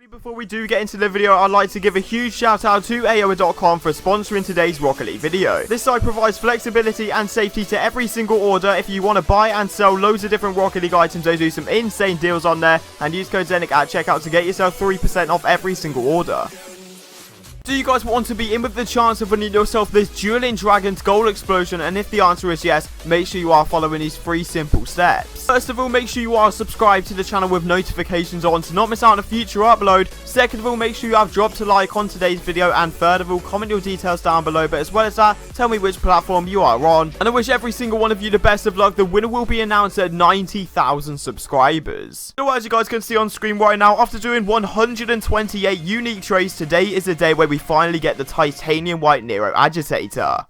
Before we do get into the video, I'd like to give a huge shout out to AOA.com for sponsoring today's Rocket League video. This site provides flexibility and safety to every single order. If you want to buy and sell loads of different Rocket League items, they do some insane deals on there, and use code ZENIC at checkout to get yourself 3% off every single order. Do you guys want to be in with the chance of winning yourself this Dueling Dragons Gold Explosion? And if the answer is yes, make sure you are following these 3 simple steps. First of all, make sure you are subscribed to the channel with notifications on to not miss out on a future upload. Second of all, make sure you have dropped a like on today's video. And third of all, comment your details down below. But as well as that, tell me which platform you are on. And I wish every single one of you the best of luck. The winner will be announced at 90,000 subscribers. So as you guys can see on screen right now, after doing 128 unique trades, today is the day where we finally get the titanium white Neuro-Agitator.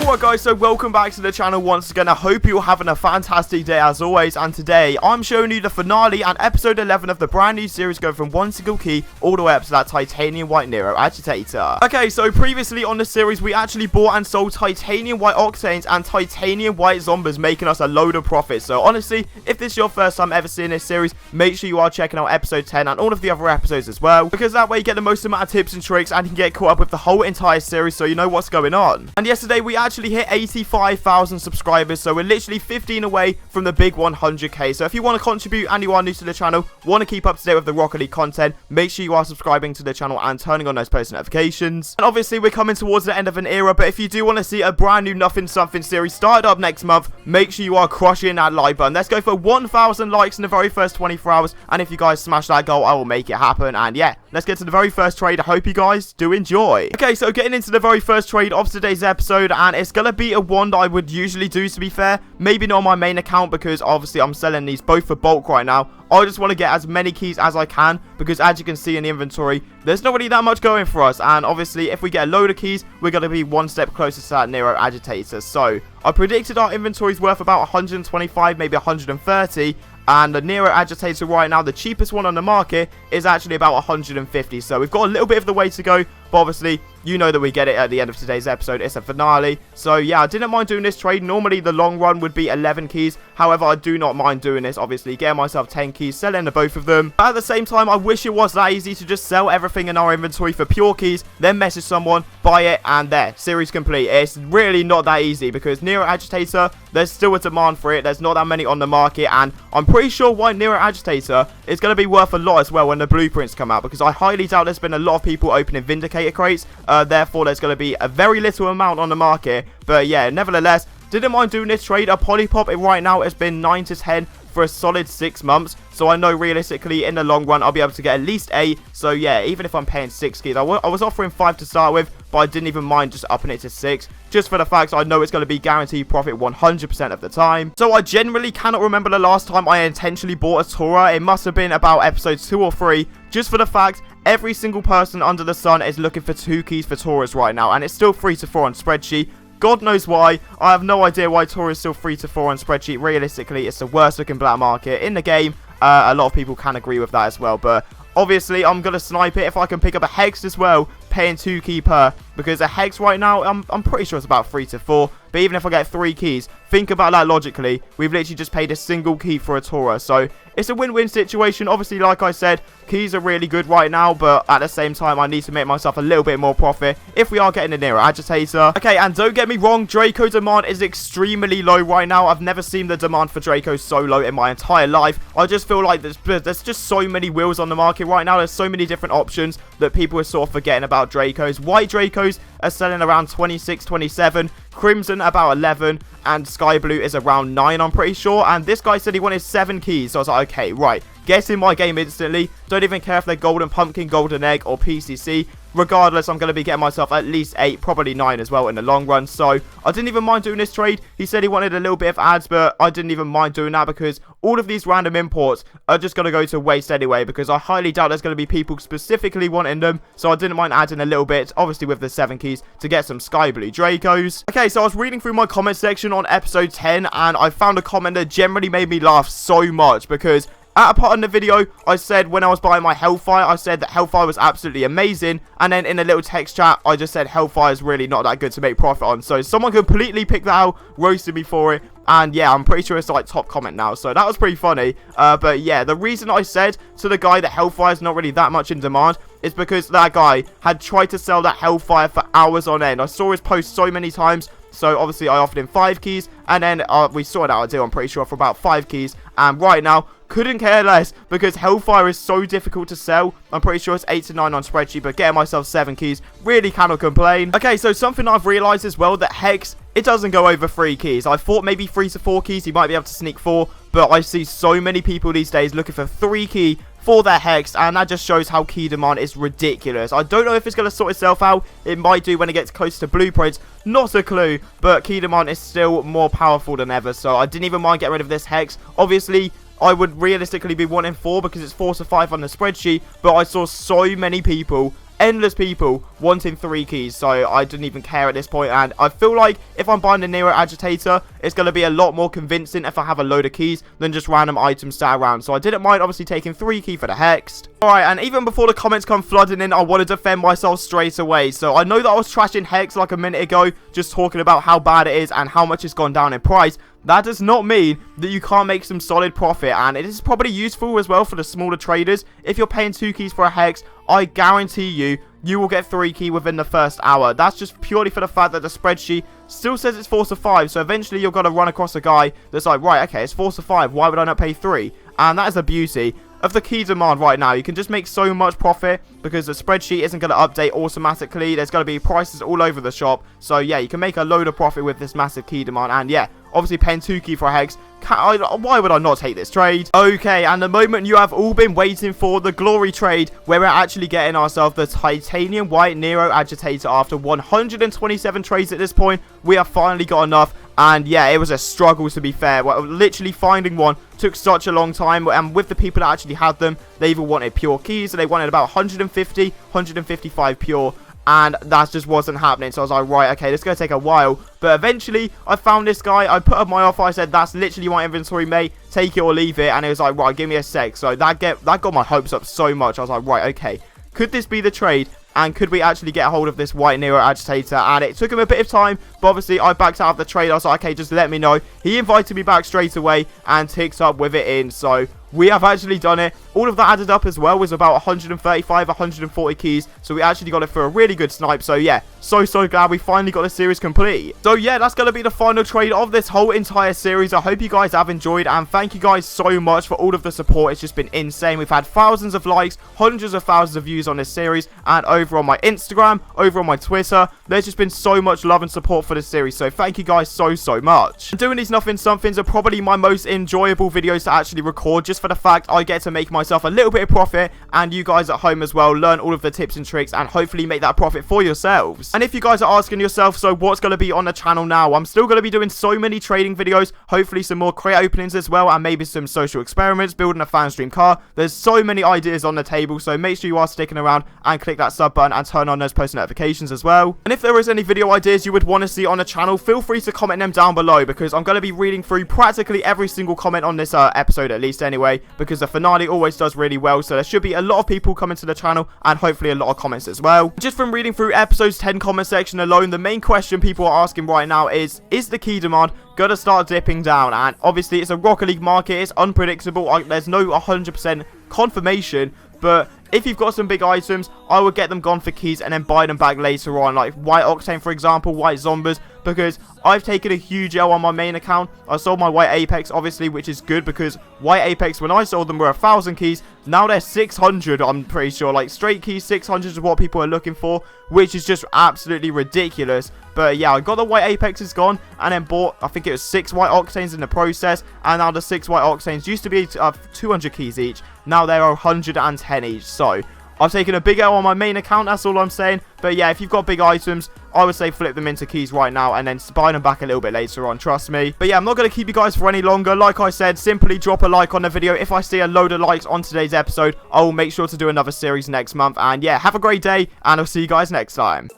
Alright guys, so welcome back to the channel once again. I hope you're having a fantastic day as always, and today I'm showing you the finale and episode 11 of the brand new series going from one single key all the way up to that titanium white Neuro-Agitator. Okay, so previously on the series we actually bought and sold titanium white octanes and titanium white zombies, making us a load of profit. So honestly, if this is your first time ever seeing this series, make sure you are checking out episode 10 and all of the other episodes as well, because that way you get the most amount of tips and tricks and you can get caught up with the whole entire series so you know what's going on. And yesterday we actually hit 85,000 subscribers, so we're literally 15 away from the big 100k. So if you want to contribute and you are new to the channel, want to keep up to date with the Rocket League content, make sure you are subscribing to the channel and turning on those post notifications. And obviously we're coming towards the end of an era, but if you do want to see a brand new Nothing Something series started up next month, make sure you are crushing that like button. Let's go for 1,000 likes in the very first 24 hours, and if you guys smash that goal, I will make it happen. And yeah, let's get to the very first trade. I hope you guys do enjoy. Okay, so getting into the very first trade of today's episode, and it's gonna be a one that I would usually do, to be fair. Maybe not on my main account because obviously I'm selling these both for bulk right now. I just want to get as many keys as I can because as you can see in the inventory, there's not really that much going for us. And obviously if we get a load of keys, we're going to be one step closer to that Neuro-Agitator. So I predicted our inventory is worth about 125, maybe 130. And the Neuro-Agitator right now, the cheapest one on the market, is actually about 150. So we've got a little bit of the way to go. But obviously, you know that we get it at the end of today's episode. It's a finale. So yeah, I didn't mind doing this trade. Normally, the long run would be 11 keys. However, I do not mind doing this. Obviously, getting myself 10 keys, selling the both of them. But at the same time, I wish it was that easy to just sell everything in our inventory for pure keys, then message someone, buy it, and there, series complete. It's really not that easy because Neuro-Agitator, there's still a demand for it. There's not that many on the market, and I'm pretty sure white Neuro-Agitator is going to be worth a lot as well when the blueprints come out, because I highly doubt there's been a lot of people opening Vindicator crates. Therefore, there's going to be a very little amount on the market. But yeah, nevertheless, didn't mind doing this trade. A Polypop right now has been 9 to 10 for a solid 6 months. So I know realistically in the long run I'll be able to get at least 8. So yeah, even if I'm paying 6 keys, I was offering 5 to start with, but I didn't even mind just upping it to 6. Just for the fact I know it's going to be guaranteed profit 100% of the time. So I generally cannot remember the last time I intentionally bought a Tora. It must have been about episodes 2 or 3. Just for the fact every single person under the sun is looking for 2 keys for Toras right now. And it's still 3 to 4 on spreadsheet. God knows why. I have no idea why Tora is still 3 to 4 on spreadsheet. Realistically, it's the worst looking black market in the game. A lot of people can agree with that as well. But obviously, I'm going to snipe it if I can pick up a Hex as well, paying 2 key per. Because a Hex right now, I'm pretty sure it's about 3 to 4. But even if I get 3 keys, think about that logically. We've literally just paid a single key for a Tora. So it's a win-win situation. Obviously, like I said, keys are really good right now. But at the same time, I need to make myself a little bit more profit if we are getting a Neuro-Agitator. Okay, and don't get me wrong, Draco demand is extremely low right now. I've never seen the demand for Draco so low in my entire life. I just feel like there's just so many wheels on the market right now. There's so many different options that people are sort of forgetting about Dracos. White Dracos are selling around 26, 27. Crimson about 11, and Sky Blue is around 9, I'm pretty sure. And this guy said he wanted 7 keys, so I was like, okay, right, get in my game instantly. Don't even care if they're Golden Pumpkin, Golden Egg, or PCC. Regardless, I'm going to be getting myself at least 8, probably 9 as well in the long run. So I didn't even mind doing this trade. He said he wanted a little bit of ads, but I didn't even mind doing that because all of these random imports are just going to go to waste anyway, because I highly doubt there's going to be people specifically wanting them. So I didn't mind adding a little bit, obviously with the 7 keys, to get some Sky Blue Dracos. Okay, so I was reading through my comment section on episode 10, and I found a comment that generally made me laugh so much, because at a part in the video, I said when I was buying my Hellfire, I said that Hellfire was absolutely amazing. And then in a little text chat, I just said Hellfire is really not that good to make profit on. So someone completely picked that out, roasted me for it. And yeah, I'm pretty sure it's like top comment now. So that was pretty funny. But yeah, the reason I said to the guy that Hellfire is not really that much in demand is because that guy had tried to sell that Hellfire for hours on end. I saw his post so many times. So obviously I offered him 5 keys. And then we sorted out a deal, I'm pretty sure, for about 5 keys. And right now, couldn't care less because Hellfire is so difficult to sell. I'm pretty sure it's 8 to 9 on spreadsheet, but getting myself 7 keys, really cannot complain. Okay, so something I've realized as well, that Hex, it doesn't go over 3 keys. I thought maybe 3 to 4 keys, you might be able to sneak 4, but I see so many people these days looking for 3 key for their Hex, and that just shows how key demand is ridiculous. I don't know if it's going to sort itself out. It might do when it gets close to blueprints. Not a clue, but key demand is still more powerful than ever, so I didn't even mind getting rid of this Hex. Obviously, I would realistically be wanting 4 because it's 4 to 5 on the spreadsheet, but I saw so many people, endless people, wanting 3 keys, so I didn't even care at this point. And I feel like if I'm buying the Neuro-Agitator, it's going to be a lot more convincing if I have a load of keys than just random items sat around. So I didn't mind obviously taking 3 key for the Hexed. Alright, and even before the comments come flooding in, I want to defend myself straight away. So I know that I was trashing Hex like a minute ago, just talking about how bad it is and how much it's gone down in price. That does not mean that you can't make some solid profit, and it is probably useful as well for the smaller traders. If you're paying 2 keys for a Hex, I guarantee you will get 3 key within the first hour. That's just purely for the fact that the spreadsheet still says it's 4 to 5, so eventually you're going to run across a guy that's like, right, okay, it's 4 to 5, why would I not pay 3? And that is the beauty of the key demand right now. You can just make so much profit because the spreadsheet isn't going to update automatically. There's going to be prices all over the shop, so yeah, you can make a load of profit with this massive key demand. And yeah, obviously paying 2 key for a Hex, why would I not take this trade? Okay, and the moment you have all been waiting for, the glory trade, where we're actually getting ourselves the titanium white Neuro-Agitator. After 127 trades at this point, we have finally got enough. And yeah, it was a struggle, to be fair. Well, literally finding one took such a long time, and with the people that actually had them, they either wanted pure keys, so they wanted about 150, 155 pure, and that just wasn't happening. So I was like, right, okay, this is going to take a while. But eventually, I found this guy. I put up my offer. I said, that's literally my inventory, mate. Take it or leave it. And it was like, right, give me a sec. So that got my hopes up so much. I was like, right, okay, could this be the trade? And could we actually get a hold of this white Neuro-Agitator? And it took him a bit of time, but obviously I backed out of the trade. I was like, okay, just let me know. He invited me back straight away and ticks up with it in. So we have actually done it. All of that added up as well was about 135, 140 keys. So we actually got it for a really good snipe. So yeah, so glad we finally got the series complete. So yeah, that's going to be the final trade of this whole entire series. I hope you guys have enjoyed, and thank you guys so much for all of the support. It's just been insane. We've had thousands of likes, hundreds of thousands of views on this series, and over on my Instagram, over on my Twitter, there's just been so much love and support for this series. So thank you guys so much. And doing these nothing somethings are probably my most enjoyable videos to actually record, just for the fact I get to make myself a little bit of profit, and you guys at home as well learn all of the tips and tricks and hopefully make that profit for yourselves. And if you guys are asking yourself, so what's going to be on the channel now, I'm still going to be doing so many trading videos, hopefully some more crate openings as well, and maybe some social experiments, building a fan stream car. There's so many ideas on the table, so make sure you are sticking around and click that sub button and turn on those post notifications as well. And if there is any video ideas you would want to see on the channel, feel free to comment them down below, because I'm going to be reading through practically every single comment on this episode, at least anyway, because the finale always does really well. So there should be a lot of people coming to the channel and hopefully a lot of comments as well. Just from reading through episode's 10 comment section alone, the main question people are asking right now is the key demand gonna start dipping down? And obviously it's a Rocket League market, it's unpredictable, there's no 100% confirmation, but if you've got some big items, I would get them gone for keys and then buy them back later on, like White Octane for example, White Zombies, because I've taken a huge L on my main account. I sold my White Apex obviously, which is good, because White Apex when I sold them were 1,000 keys, now they're 600, I'm pretty sure, like straight keys 600 is what people are looking for, which is just absolutely ridiculous. But yeah, I got the White Apexes gone and then bought, I think it was 6 White Octanes in the process, and now the 6 White Octanes used to be 200 keys each, now they're 110 each. So I've taken a big L on my main account, that's all I'm saying. But yeah, if you've got big items, I would say flip them into keys right now and then buy them back a little bit later on, trust me. But yeah, I'm not going to keep you guys for any longer. Like I said, simply drop a like on the video. If I see a load of likes on today's episode, I will make sure to do another series next month. And yeah, have a great day, and I'll see you guys next time.